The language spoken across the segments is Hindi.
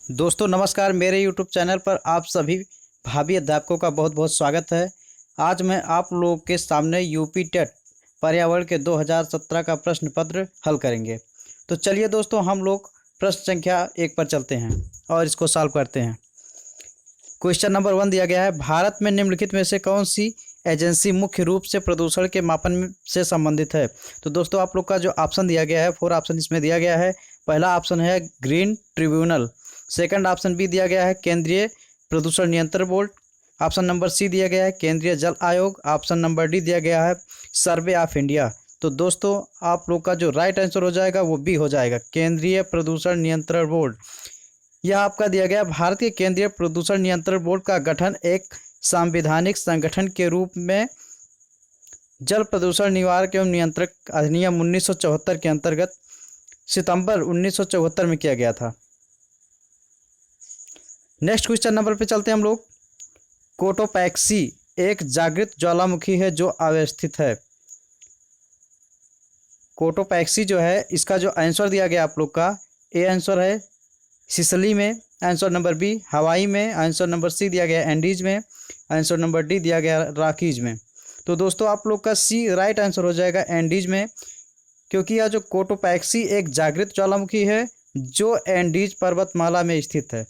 दोस्तों नमस्कार। मेरे YouTube चैनल पर आप सभी भावी अध्यापकों का बहुत बहुत स्वागत है। आज मैं आप लोगों के सामने यूपी टेट पर्यावरण के 2017 का प्रश्न पत्र हल करेंगे। तो चलिए दोस्तों, हम लोग प्रश्न संख्या 1 पर चलते हैं और इसको सॉल्व करते हैं। क्वेश्चन नंबर 1 दिया गया है, भारत में निम्नलिखित में से कौन सी एजेंसी मुख्य रूप से प्रदूषण के मापन से संबंधित है। तो दोस्तों आप लोग का जो ऑप्शन दिया गया है, 4 ऑप्शन इसमें दिया गया है। पहला ऑप्शन है green tribunal, second option B दिया गया है केंद्रीय प्रदूषण नियंत्रण बोर्ड, ऑप्शन नंबर सी दिया गया है केंद्रीय जल आयोग, ऑप्शन नंबर डी दिया गया है सर्वे ऑफ इंडिया। तो दोस्तों आप लोग का जो राइट आंसर हो जाएगा वो बी हो जाएगा, केंद्रीय प्रदूषण नियंत्रण बोर्ड। यह आपका दिया गया, भारतीय केंद्रीय प्रदूषण नियंत्रण बोर्ड का गठन एक संवैधानिक संगठन के रूप में जल प्रदूषण निवारक एवं नियंत्रक अधिनियम 1974 के अंतर्गत सितंबर 1974 में किया गया था। नेक्स्ट क्वेश्चन नंबर पे चलते हैं हम लोग। कोटोपैक्सी एक जागृत ज्वालामुखी है जो अवस्थित है। कोटोपैक्सी जो है, इसका जो आंसर दिया गया आप लोग का, ए आंसर है सिसली में, आंसर नंबर बी हवाई में, आंसर नंबर सी दिया गया एंडीज में, आंसर नंबर डी दिया गया रॉकीज में। तो दोस्तों आप लोग का सी राइट आंसर हो जाएगा एंडीज में, क्योंकि यह जो कोटोपैक्सी एक जागृत ज्वालामुखी है जो एंडीज पर्वतमाला में स्थित है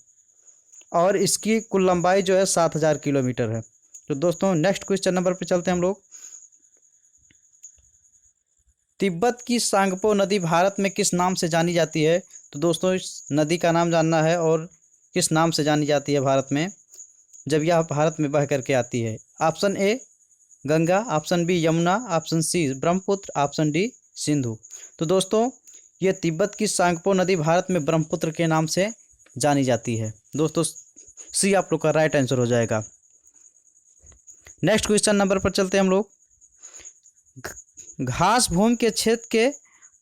और इसकी कुल लंबाई जो है 7000 किलोमीटर है। तो दोस्तों नेक्स्ट क्वेश्चन नंबर पे चलते हैं हम लोग। तिब्बत की सांगपो नदी भारत में किस नाम से जानी जाती है। तो दोस्तों इस नदी का नाम जानना है और किस नाम से जानी जाती है भारत में जब यह भारत में बह करके आती है। Option A Ganga, option B Yamuna, option C Brahmaputra, option D Sindhu. तो दोस्तों ये तिब्बत की सांगपो नदी भारत में ब्रह्मपुत्र के नाम से जानी जाती है। दोस्तों सी आप लोग का राइट आंसर हो जाएगा। नेक्स्ट क्वेश्चन नंबर पर चलते हैं हम लोग। घास भूमि के क्षेत्र के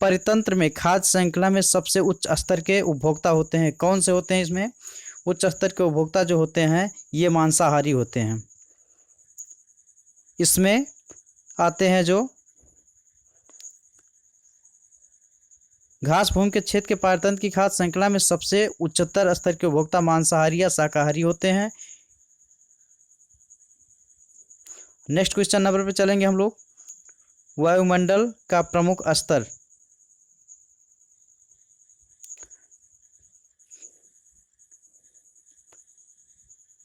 परितंत्र में खाद्य श्रृंखला में सबसे उच्च स्तर के उपभोक्ता होते हैं। कौन से होते हैं इसमें उच्च स्तर के उपभोक्ता जो होते हैं, ये मांसाहारी होते हैं। इसमें आते हैं जो घास भूमि के क्षेत्र के परितंत्र की खाद्य श्रृंखला में सबसे उच्चतर स्तर के उपभोक्ता मांसाहारी या शाकाहारी होते हैं। नेक्स्ट क्वेश्चन नंबर पे चलेंगे हम लोग। वायुमंडल का प्रमुख स्तर।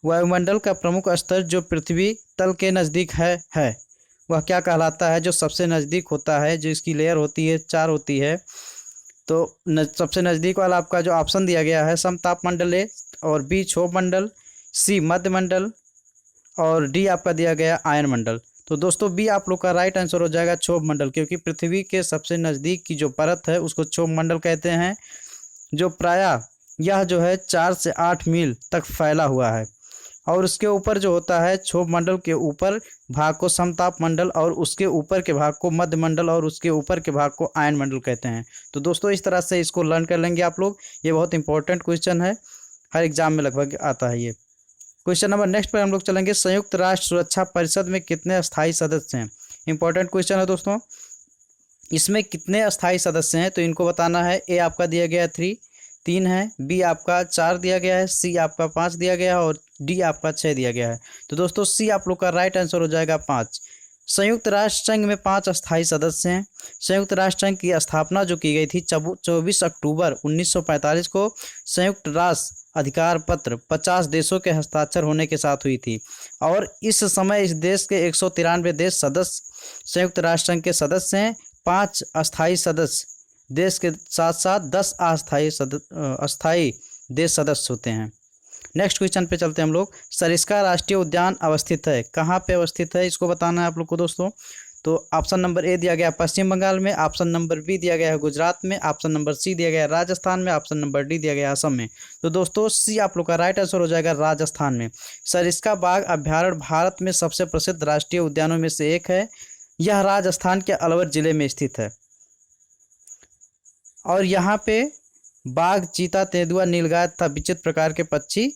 वायुमंडल का प्रमुख स्तर जो पृथ्वी तल के नज़दीक है वह क्या कहलाता है। जो सबसे नज़दीक होता है, जो इसकी लेयर होती है 4 होती है, तो सबसे नज़दीक वाला आपका जो ऑप्शन दिया गया है समताप मंडल है, और बी क्षोभ मंडल, सी मध्य मंडल, और डी आपका दिया गया आयन मंडल। तो दोस्तों बी आप लोग का राइट आंसर हो जाएगा क्षोभ मंडल, क्योंकि पृथ्वी के सबसे नज़दीक की जो परत है उसको क्षोभ मंडल कहते हैं, जो प्रायः यह जो है 4 से 8 मील तक फैला हुआ है। और उसके ऊपर जो होता है क्षोभ मंडल के ऊपर भाग को समताप मंडल, और उसके ऊपर के भाग को मध्य मंडल, और उसके ऊपर के भाग को आयन मंडल कहते हैं। तो दोस्तों इस तरह से इसको लर्न कर लेंगे आप लोग। ये बहुत इंपॉर्टेंट क्वेश्चन है, हर एग्जाम में लगभग आता है ये क्वेश्चन। नंबर नेक्स्ट पर हम लोग चलेंगे। संयुक्त राष्ट्र सुरक्षा परिषद में कितने अस्थायी सदस्य हैं। इंपॉर्टेंट क्वेश्चन है दोस्तों। इसमें कितने अस्थायी सदस्य हैं तो इनको बताना है। ए आपका दिया गया है 3 है, बी आपका 4 दिया गया है, सी आपका 5 दिया गया है, और डी आपका 6 दिया गया है। तो दोस्तों सी आप लोग का राइट आंसर हो जाएगा 5। संयुक्त राष्ट्र संघ में 5 अस्थायी सदस्य हैं। संयुक्त राष्ट्र संघ की स्थापना जो की गई थी 24 अक्टूबर 1945 को संयुक्त राष्ट्र अधिकार पत्र 50 देशों के हस्ताक्षर होने के साथ हुई थी, और इस समय इस देश के 193 देश सदस्य संयुक्त राष्ट्र संघ के सदस्य हैं। 5 अस्थायी सदस्य देश के साथ साथ 10 अस्थायी देश सदस्य होते हैं। नेक्स्ट क्वेश्चन पे चलते हैं हम लोग। सरिस्का राष्ट्रीय उद्यान अवस्थित है, कहाँ पे अवस्थित है इसको बताना है आप लोग को दोस्तों। तो ऑप्शन नंबर ए दिया गया पश्चिम बंगाल में, ऑप्शन नंबर बी दिया गया है गुजरात में, ऑप्शन नंबर सी दिया गया है राजस्थान में, ऑप्शन नंबर डी दिया गया है असम में। तो दोस्तों सी आप लोग का राइट आंसर हो जाएगा राजस्थान में। सरिस्का बाघ अभ्यारण्य भारत में सबसे प्रसिद्ध राष्ट्रीय उद्यानों में से एक है। यह राजस्थान के अलवर जिले में स्थित है, और यहाँ पे बाघ, चीता, तेंदुआ, नीलगाय तथा विचित्र प्रकार के पक्षी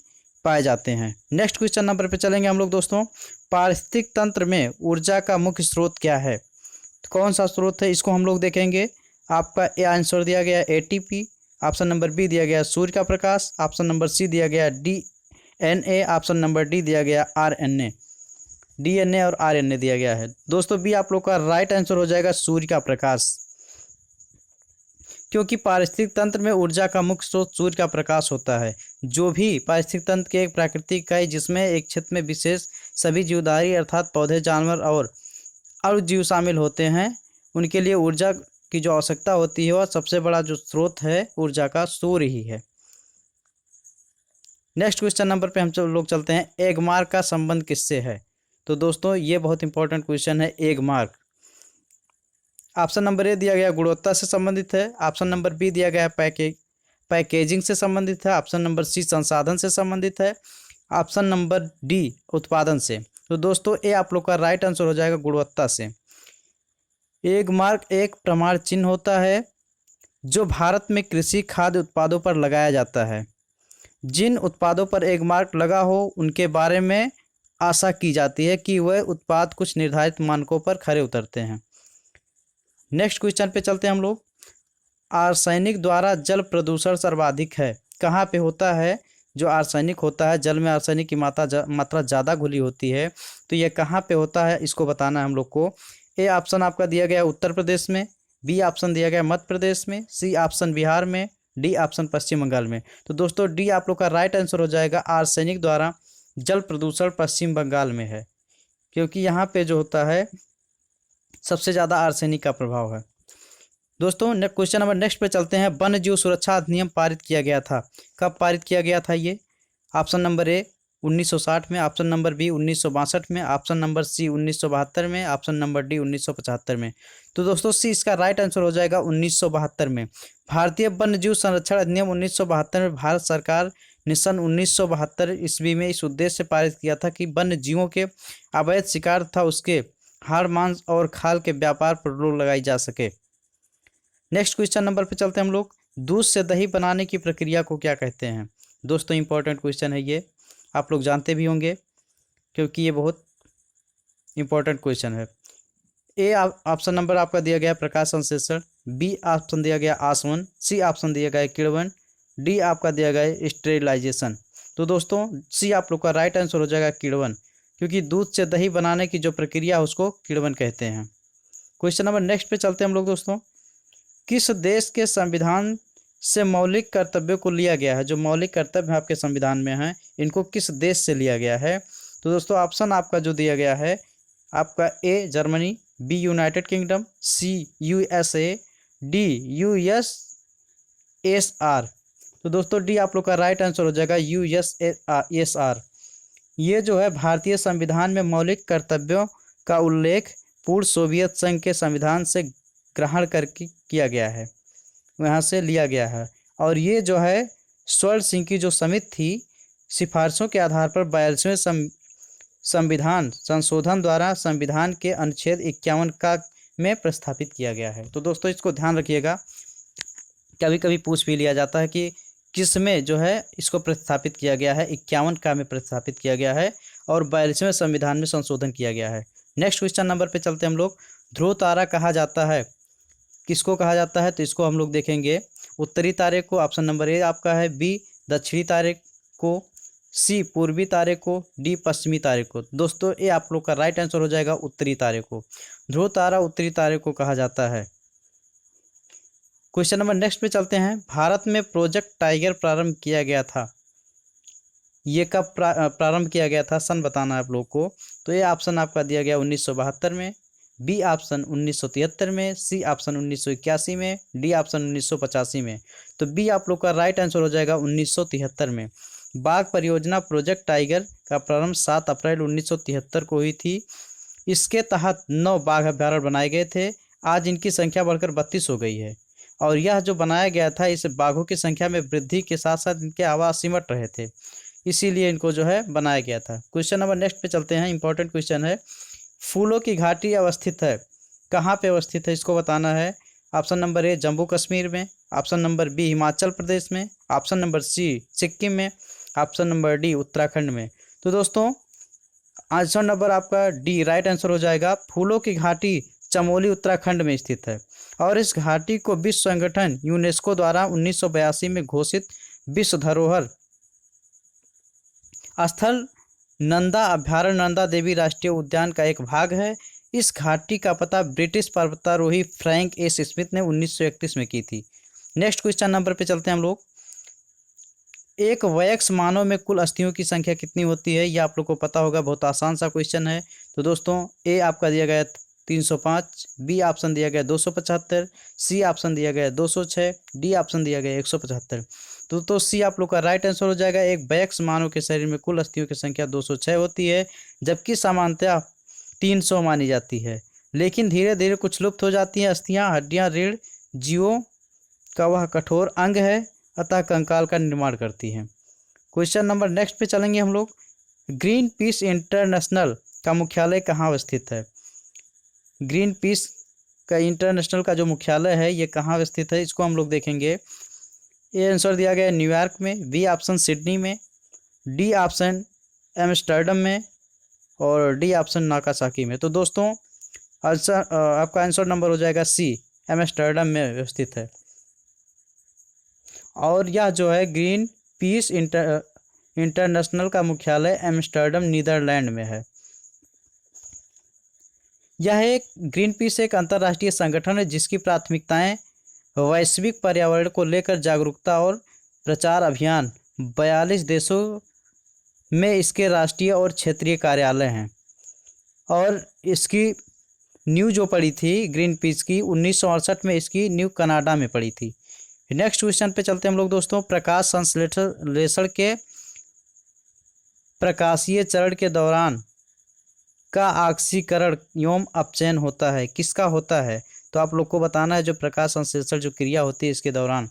पाए जाते हैं। नेक्स्ट क्वेश्चन नंबर पे चलेंगे हम लोग दोस्तों। पारिस्थितिक तंत्र में ऊर्जा का मुख्य स्रोत क्या है। तो कौन सा स्रोत है इसको हम लोग देखेंगे। आपका ए आंसर दिया गया एटीपी, ऑप्शन नंबर बी दिया गया सूर्य का प्रकाश, ऑप्शन नंबर सी दिया गया DNA, ऑप्शन नंबर डी दिया गया RNA। DNA और RNA दिया गया है। दोस्तों बी आप लोग का राइट आंसर हो जाएगा सूर्य का प्रकाश, क्योंकि पारिस्थितिक तंत्र में ऊर्जा का मुख्य स्रोत सूर्य का प्रकाश होता है। जो भी पारिस्थितिक तंत्र के एक प्राकृतिक इकाई जिसमें एक क्षेत्र में विशेष सभी जीवधारी अर्थात पौधे, जानवर और अणुजीव शामिल होते हैं, उनके लिए ऊर्जा की जो आवश्यकता होती है वह सबसे बड़ा जो स्रोत है ऊर्जा का सूर्य ही है। नेक्स्ट क्वेश्चन नंबर पे हम लोग चलते हैं, एगमार्क का संबंध किससे है? तो दोस्तों ये बहुत इंपॉर्टेंट क्वेश्चन है। एगमार्क ऑप्शन नंबर ए दिया गया गुणवत्ता से संबंधित है, ऑप्शन नंबर बी दिया गया पैकेजिंग से संबंधित है, ऑप्शन नंबर सी संसाधन से संबंधित है, ऑप्शन नंबर डी उत्पादन से। तो दोस्तों ए आप लोग का राइट आंसर हो जाएगा गुणवत्ता से। एगमार्क एक प्रमाण चिन्ह होता है जो भारत में कृषि खाद्य उत्पादों पर लगाया जाता है। जिन उत्पादों पर एगमार्क लगा हो उनके बारे में आशा की जाती है कि वह उत्पाद कुछ निर्धारित मानकों पर खरे उतरते हैं। नेक्स्ट क्वेश्चन पे चलते हैं हम लोग। आर्सेनिक द्वारा जल प्रदूषण सर्वाधिक है, कहाँ पे होता है? जो आर्सेनिक होता है, जल में आर्सेनिक की मात्रा ज़्यादा घुली होती है, तो यह कहाँ पे होता है इसको बताना है हम लोग को। ए ऑप्शन आपका दिया गया उत्तर प्रदेश में, बी ऑप्शन दिया गया मध्य प्रदेश में, सी ऑप्शन बिहार में, डी ऑप्शन पश्चिम बंगाल में। तो दोस्तों डी आप लोग का राइट आंसर हो जाएगा, आर्सेनिक द्वारा जल प्रदूषण पश्चिम बंगाल में है, क्योंकि यहाँ पे जो होता है सबसे ज़्यादा आर्सेनिक का प्रभाव है। दोस्तों क्वेश्चन नंबर नेक्स्ट पे चलते हैं। वन्य जीव सुरक्षा अधिनियम पारित किया गया था, कब पारित किया गया था ये? ऑप्शन नंबर ए 1960 में, ऑप्शन नंबर बी 1962 में, ऑप्शन नंबर सी 1972 में, ऑप्शन नंबर डी 1975 में। तो दोस्तों सी इसका राइट आंसर हो जाएगा 1972 में। भारतीय वन्य जीव संरक्षण अधिनियम 1972 में भारत सरकार ने सन 1972 ईस्वी में इस उद्देश्य से पारित किया था कि वन्य जीवों के अवैध शिकार तथा उसके हाड़, मांस और खाल के व्यापार पर रोक लगाई जा सके। नेक्स्ट क्वेश्चन नंबर पे चलते हैं हम लोग। दूध से दही बनाने की प्रक्रिया को क्या कहते हैं? दोस्तों इंपॉर्टेंट क्वेश्चन है ये, आप लोग जानते भी होंगे क्योंकि ये बहुत इंपॉर्टेंट क्वेश्चन है। ए ऑप्शन नंबर आपका दिया गया प्रकाश संश्लेषण, बी ऑप्शन दिया गया आसवन, सी ऑप्शन दिया गया किण्वन, डी आपका दिया गया स्टेरिलाइजेशन। तो दोस्तों सी आप लोग का राइट आंसर हो जाएगा किण्वन, क्योंकि दूध से दही बनाने की जो प्रक्रिया है उसको किण्वन कहते हैं। क्वेश्चन नंबर नेक्स्ट पे चलते हैं हम लोग। दोस्तों किस देश के संविधान से मौलिक कर्तव्यों को लिया गया है? जो मौलिक कर्तव्य आपके संविधान में हैं इनको किस देश से लिया गया है? तो दोस्तों ऑप्शन आपका जो दिया गया है आपका A Germany, be united kingdom, C USA, D USSR। तो दोस्तों डी आप लोग का राइट आंसर हो जाएगा USSR। ये जो है भारतीय संविधान में मौलिक कर्तव्यों का उल्लेख पूर्व सोवियत संघ के संविधान से ग्रहण करके किया गया है, वहाँ से लिया गया है। और ये जो है स्वर्ण सिंह की जो समिति थी, सिफारिशों के आधार पर 42वें संविधान संशोधन द्वारा संविधान के अनुच्छेद 51 का में प्रस्तापित किया गया है। तो दोस्तों इसको ध्यान रखिएगा, कभी कभी पूछ भी लिया जाता है कि किस में जो है इसको प्रस्तापित किया गया है। 51 का में प्रस्तापित किया गया है और 42वें संविधान में संशोधन किया गया है। नेक्स्ट क्वेश्चन नंबर पे चलते हैं हम लोग। ध्रुव तारा कहा जाता है, किसको कहा जाता है? तो इसको हम लोग देखेंगे उत्तरी तारे को, ऑप्शन नंबर ए आपका है, बी दक्षिणी तारे को, सी पूर्वी तारे को, डी पश्चिमी तारे को। दोस्तों ये आप लोग का राइट आंसर हो जाएगा उत्तरी तारे को। ध्रुव तारा उत्तरी तारे को कहा जाता है। क्वेश्चन नंबर नेक्स्ट पे चलते हैं। भारत में प्रोजेक्ट टाइगर प्रारंभ किया गया था, ये कब प्रारंभ किया गया था? सन बताना है आप लोग को। तो ये ऑप्शन आपका दिया गया 1972 में, बी ऑप्शन 1973 में, सी ऑप्शन 1981 में, डी ऑप्शन 1985 में। तो बी आप लोग का राइट आंसर हो जाएगा 1973 में। बाघ परियोजना प्रोजेक्ट टाइगर का प्रारंभ 7 अप्रैल 1973 को हुई थी। इसके तहत 9 बाघ अभ्यारण्य बनाए गए थे। आज इनकी संख्या बढ़कर 32 हो गई है और यह जो बनाया गया था इस बाघों की संख्या में वृद्धि के साथ साथ इनके आवास सिमट रहे थे, इसीलिए इनको जो है बनाया गया था। क्वेश्चन नंबर नेक्स्ट पे चलते हैं। इंपॉर्टेंट क्वेश्चन है। फूलों की घाटी अवस्थित है, कहाँ पे अवस्थित है इसको बताना है। ऑप्शन नंबर ए जम्मू कश्मीर में, option number B Himachal Pradesh में, ऑप्शन नंबर सी सिक्किम में, ऑप्शन नंबर डी उत्तराखंड में। तो दोस्तों आंसर नंबर आपका डी राइट आंसर हो जाएगा। फूलों की घाटी चमोली उत्तराखंड में स्थित है और इस घाटी को विश्व संगठन यूनेस्को द्वारा 1982 में घोषित विश्व धरोहर स्थल नंदा अभयारण्य नंदा देवी राष्ट्रीय उद्यान का एक भाग है। इस घाटी का पता ब्रिटिश पर्वतारोही फ्रैंक एस स्मिथ ने 1931 में की थी। नेक्स्ट क्वेश्चन नंबर पे चलते हैं हम लोग। एक वयस्क मानव में कुल अस्थियों की संख्या कितनी होती है? यह आप लोग को पता होगा, बहुत आसान सा क्वेश्चन है। तो दोस्तों ए आपका दिया गया 305, बी ऑप्शन दिया गया 275, सी ऑप्शन दिया गया 206, डी ऑप्शन दिया गया 175। तो सी आप लोग का राइट आंसर हो जाएगा। एक वयस्क मानव के शरीर में कुल अस्थियों की संख्या 206 होती है, जबकि सामान्यतः 300 मानी जाती है। लेकिन धीरे धीरे कुछ लुप्त हो जाती हैं अस्थियां। हड्डियां रीढ़ जीवों का वह कठोर अंग है, अतः कंकाल का निर्माण करती हैं। क्वेश्चन नंबर नेक्स्ट पे चलेंगे हम लोग। ग्रीन पीस इंटरनेशनल का मुख्यालय कहाँ स्थित है? ग्रीन पीस का इंटरनेशनल का जो मुख्यालय है ये कहाँ स्थित है, इसको हम लोग देखेंगे। ए आंसर दिया गया है न्यूयॉर्क में, बी ऑप्शन सिडनी में, डी ऑप्शन एम्स्टर्डम में और डी ऑप्शन नागासाकी में। तो दोस्तों आंसर आपका आंसर नंबर हो जाएगा सी, एम्स्टर्डम में स्थित है। और यह जो है ग्रीन पीस इंटरनेशनल का मुख्यालय एम्स्टर्डम नीदरलैंड में है। यह एक ग्रीन पीस एक अंतर्राष्ट्रीय संगठन है जिसकी प्राथमिकताएं वैश्विक पर्यावरण को लेकर जागरूकता और प्रचार अभियान। 42 देशों में इसके राष्ट्रीय और क्षेत्रीय कार्यालय हैं। और इसकी न्यू जो पड़ी थी ग्रीन पीस की 1968 में, इसकी न्यू कनाडा में पड़ी थी। नेक्स्ट क्वेश्चन पे चलते हैं हम लोग दोस्तों। प्रकाश संश्लेषण के प्रकाशीय चरण के दौरान का ऑक्सीकरण एवं अपचयन होता है, किसका होता है? तो आप लोग को बताना है जो प्रकाश संश्लेषण जो क्रिया होती है इसके दौरान।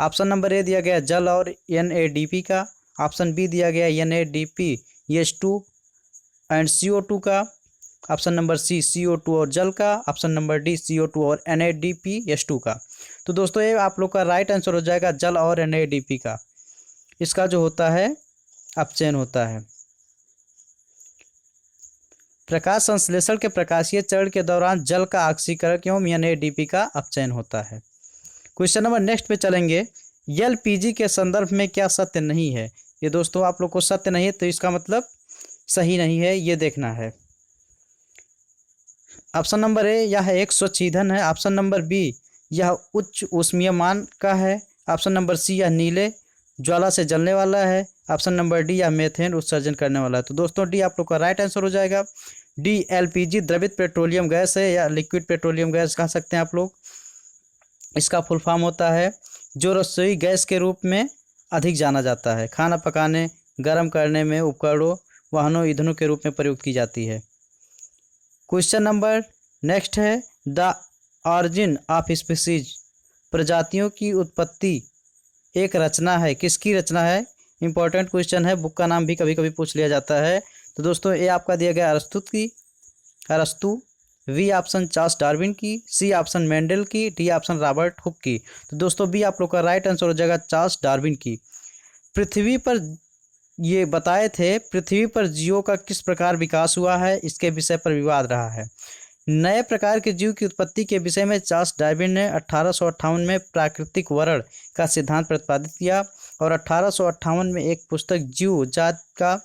ऑप्शन नंबर ए दिया गया जल और NADP का, ऑप्शन बी दिया गया NADPH2 एंड CO2 का, ऑप्शन नंबर सी CO2 और जल का, ऑप्शन नंबर डी CO2 और NADPH2 का। तो दोस्तों ये आप लोग का राइट आंसर हो जाएगा जल और NADP का, इसका जो होता है अपचयन होता है। प्रकाश संश्लेषण के प्रकाशीय चरण के दौरान जल का ऑक्सीकरण एवं NADP का अपचयन होता है। क्वेश्चन नंबर नेक्स्ट पे चलेंगे। LPG के संदर्भ में क्या सत्य नहीं है? ये दोस्तों आप लोग को सत्य नहीं है तो इसका मतलब सही नहीं है, ये देखना है। ऑप्शन नंबर ए यह एक स्वच्छ ईंधन है, ऑप्शन नंबर बी यह उच्च ऊष्मीयमान का है, ऑप्शन नंबर सी यह नीले ज्वाला से जलने वाला है, ऑप्शन नंबर डी या मीथेन उत्सर्जन करने वाला है। तो दोस्तों डी आप लोग का राइट आंसर हो जाएगा। डी LPG द्रवित पेट्रोलियम गैस है या लिक्विड पेट्रोलियम गैस कह सकते हैं आप लोग। इसका फुल फॉर्म होता है जो रसोई गैस के रूप में अधिक जाना जाता है, खाना पकाने गर्म करने में उपकरणों वाहनों ईंधनों के रूप में प्रयुक्त की जाती है। क्वेश्चन नंबर नेक्स्ट है द ऑरिजिन ऑफ स्पीसीज प्रजातियों की उत्पत्ति एक रचना है, किसकी रचना है? इंपॉर्टेंट क्वेश्चन है, बुक का नाम भी कभी कभी पूछ लिया जाता है। तो दोस्तों ये आपका दिया गया अरस्तु, बी ऑप्शन चार्ल्स डार्विन की, सी ऑप्शन मेंडल की, डी ऑप्शन रॉबर्ट हुक की। तो दोस्तों बी आप लोग का राइट आंसर हो जाएगा चार्ल्स डार्विन की। पृथ्वी पर ये बताए थे पृथ्वी पर जीवों का किस प्रकार विकास हुआ है, इसके विषय पर विवाद रहा है। नए प्रकार के जीव की उत्पत्ति के विषय में चार्ल्स डार्विन ने 1858 में प्राकृतिक वर्ण का सिद्धांत प्रतिपादित किया और 1858 में एक पुस्तक जीव जात का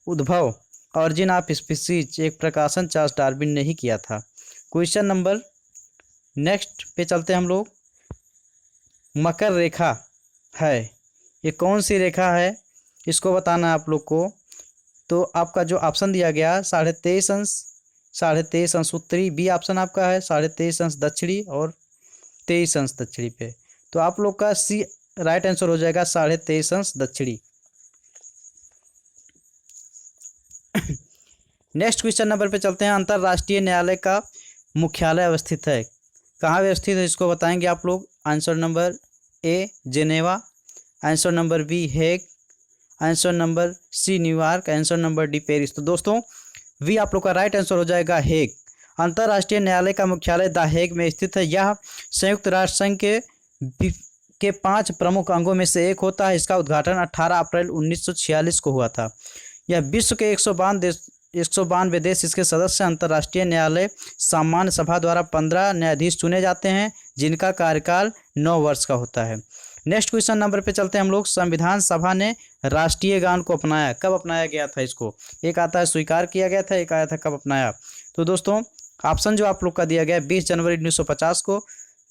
उद्भव ऑरिजिन ऑफ स्पीसीज एक प्रकाशन चार्ल्स डार्विन ने ही किया था। क्वेश्चन नंबर नेक्स्ट पे चलते हैं हम लोग। मकर रेखा है, ये कौन सी रेखा है इसको बताना है आप लोग को। तो आपका जो ऑप्शन दिया गया 23.5 अंश उत्तरी, बी ऑप्शन आपका है 23.5 अंश दक्षिणी और 23 अंश दक्षिणी पे। तो आप लोग का सी राइट आंसर हो जाएगा 23.5 अंश दक्षिणी। नेक्स्ट क्वेश्चन नंबर पे चलते हैं। अंतर्राष्ट्रीय न्यायालय का मुख्यालय अवस्थित है, कहाँ अवस्थित है इसको बताएंगे आप लोग। Answer number A Geneva, answer number B Hague, answer number C New York, answer number D Paris. तो दोस्तों वी आप लोग का राइट आंसर हो जाएगा हेग। अंतर्राष्ट्रीय न्यायालय का मुख्यालय द हेग में स्थित है। यह संयुक्त राष्ट्र संघ के 5 प्रमुख अंगों में से एक होता है। इसका उद्घाटन 18 अप्रैल 1946 को हुआ था। यह विश्व के 192 देश इसके सदस्य। अंतर्राष्ट्रीय न्यायालय सामान्य सभा द्वारा 15 न्यायाधीश चुने जाते हैं जिनका कार्यकाल 9 वर्ष का होता है। नेक्स्ट क्वेश्चन नंबर पे चलते हैं हम लोग। संविधान सभा ने राष्ट्रीय गान को अपनाया, कब अपनाया गया था इसको? एक आता है स्वीकार किया गया था, एक आया था कब अपनाया। तो दोस्तों ऑप्शन जो आप लोग का दिया गया है 20 जनवरी 1950 को,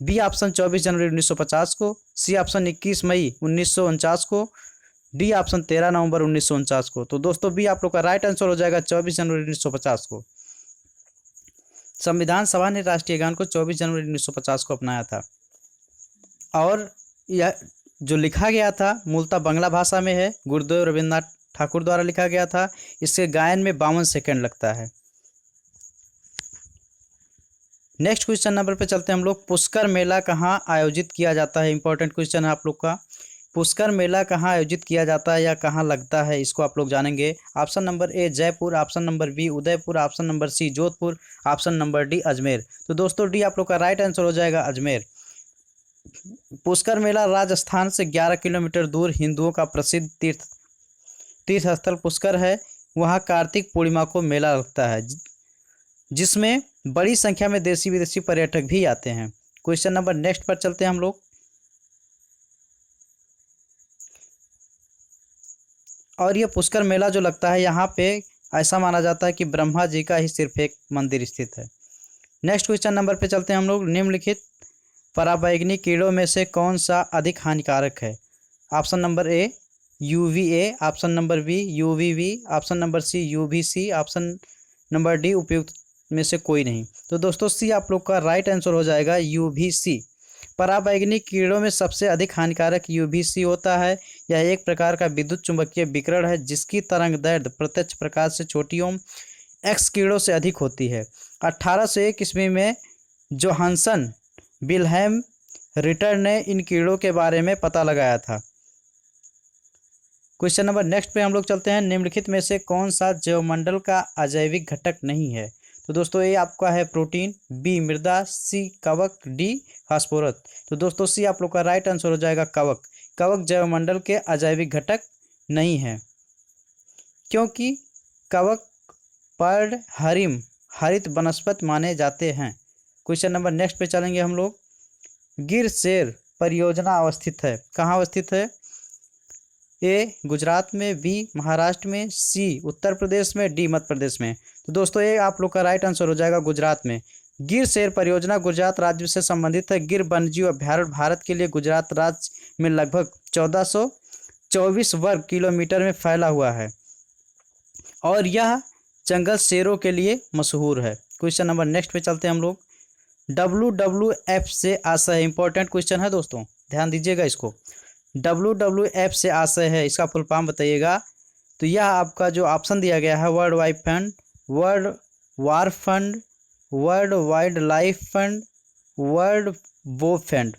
बी ऑप्शन 24 जनवरी 1950 को, सी ऑप्शन 21 मई 1949 को, डी ऑप्शन 13 नवंबर 1949 को। तो दोस्तों बी आप लोग का राइट आंसर हो जाएगा 24 जनवरी 1950 को। संविधान सभा ने राष्ट्रीय गान को 24 जनवरी 1950 को अपनाया था। और यह जो लिखा गया था मूलतः बांग्ला भाषा में है, गुरुदेव रविन्द्रनाथ ठाकुर द्वारा लिखा गया था। इसके गायन में 52 सेकंड लगता है। नेक्स्ट क्वेश्चन नंबर पे चलते हैं हम लोग। पुष्कर मेला कहाँ आयोजित किया जाता है? इंपॉर्टेंट क्वेश्चन है आप लोग का। पुष्कर मेला कहाँ आयोजित किया जाता है या कहाँ लगता है, इसको आप लोग जानेंगे। Option number A Jaipur, option number B Udaipur, option number C Jodhpur, option number D Ajmer. तो दोस्तों डी आप लोग का राइट आंसर हो जाएगा अजमेर। पुष्कर मेला राजस्थान से 11 किलोमीटर दूर हिंदुओं का प्रसिद्ध तीर्थ स्थल पुष्कर है। वहाँ कार्तिक पूर्णिमा को मेला लगता है, जिसमें बड़ी संख्या में देशी विदेशी पर्यटक भी आते हैं। क्वेश्चन नंबर नेक्स्ट पर चलते हैं हम लोग। और ये पुष्कर मेला जो लगता है यहाँ पे ऐसा माना जाता है कि ब्रह्मा जी का ही सिर्फ एक मंदिर स्थित है। नेक्स्ट क्वेश्चन नंबर पे चलते हैं हम लोग। निम्नलिखित पराबैंगनी कीड़ों में से कौन सा अधिक हानिकारक है? Option number A UVA, option number B UVB, option number C UVC, option number D उपयुक्त में से कोई नहीं। तो दोस्तों सी आप लोग का राइट आंसर हो जाएगा UVC। पराबैंगनी कीड़ों में सबसे अधिक हानिकारक UVC होता है। यह एक प्रकार का विद्युत चुंबकीय विकिरण है जिसकी तरंग दैर्ध्य प्रत्यक्ष प्रकाश से छोटी एवं एक्स कीड़ों से अधिक होती है। 1801 ईस्वी में जोहानसन विल्हेम रिटर ने इन कीड़ों के बारे में पता लगाया था। क्वेश्चन नंबर नेक्स्ट पे हम लोग चलते हैं। निम्नलिखित में से कौन सा जैवमंडल का अजैविक घटक नहीं है? तो दोस्तों ए आपका है प्रोटीन, बी मृदा, सी कवक, डी फास्फोरस। तो दोस्तों सी आप लोग का राइट आंसर हो जाएगा कवक। कवक जैवमंडल के अजैविक घटक नहीं है, क्योंकि कवक पर्ड हरिम हरित वनस्पति माने जाते हैं। क्वेश्चन नंबर नेक्स्ट पे चलेंगे हम लोग। गिर शेर परियोजना अवस्थित है, कहाँ अवस्थित है? ए गुजरात में, बी महाराष्ट्र में, सी उत्तर प्रदेश में, डी मध्य प्रदेश में। तो दोस्तों ये आप लोग का राइट आंसर हो जाएगा गुजरात में। गिर शेर परियोजना गुजरात राज्य से संबंधित है। गिर वन्यजीव अभ्यारण्य भारत के लिए गुजरात राज्य में लगभग 1424 वर्ग किलोमीटर में फैला हुआ है और यह जंगल शेरों के लिए मशहूर है। क्वेश्चन नंबर नेक्स्ट पे चलते हैं हम लोग। WWF से आशय है, इंपॉर्टेंट क्वेश्चन है दोस्तों, ध्यान दीजिएगा इसको। WWF से आशय है, इसका फुल फॉर्म बताइएगा। तो यह आपका जो ऑप्शन दिया गया है world wide fund, world war fund, world wild life fund, world वो फंड।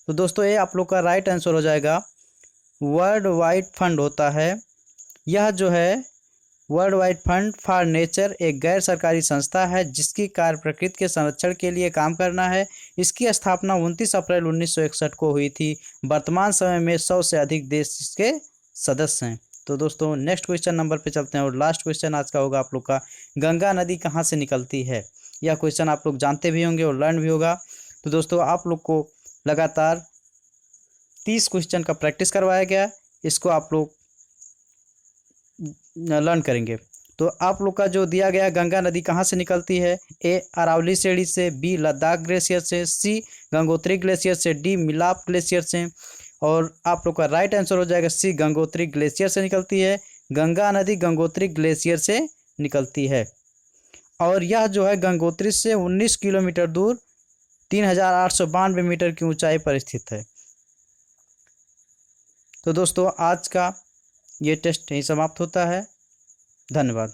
तो दोस्तों ये आप लोग का राइट आंसर हो जाएगा वर्ल्ड वाइड फंड होता है। यह जो है world wide fund for nature एक गैर सरकारी संस्था है जिसकी कार्य प्रकृति के संरक्षण के लिए काम करना है। इसकी स्थापना 29 अप्रैल 1961 को हुई थी। वर्तमान समय में 100 से अधिक देश इसके सदस्य हैं। तो दोस्तों नेक्स्ट क्वेश्चन नंबर पे चलते हैं और लास्ट क्वेश्चन आज का होगा आप लोग का, गंगा नदी कहाँ से निकलती है? यह क्वेश्चन आप लोग जानते भी होंगे और लर्न भी होगा। तो दोस्तों आप लोग को लगातार 30 क्वेश्चन का प्रैक्टिस करवाया गया, इसको आप लोग लर्न करेंगे। तो आप लोग का जो दिया गया गंगा नदी कहाँ से निकलती है? ए अरावली श्रेणी से, बी लद्दाख ग्लेशियर से, सी गंगोत्री ग्लेशियर से, डी मिलाप ग्लेशियर से। और आप लोग का राइट आंसर हो जाएगा सी गंगोत्री ग्लेशियर से निकलती है। गंगा नदी गंगोत्री ग्लेशियर से निकलती है और यह जो है गंगोत्री से 19 किलोमीटर दूर 3892 मीटर की ऊंचाई पर स्थित है। तो दोस्तों आज का ये टेस्ट यहीं समाप्त होता है। धन्यवाद।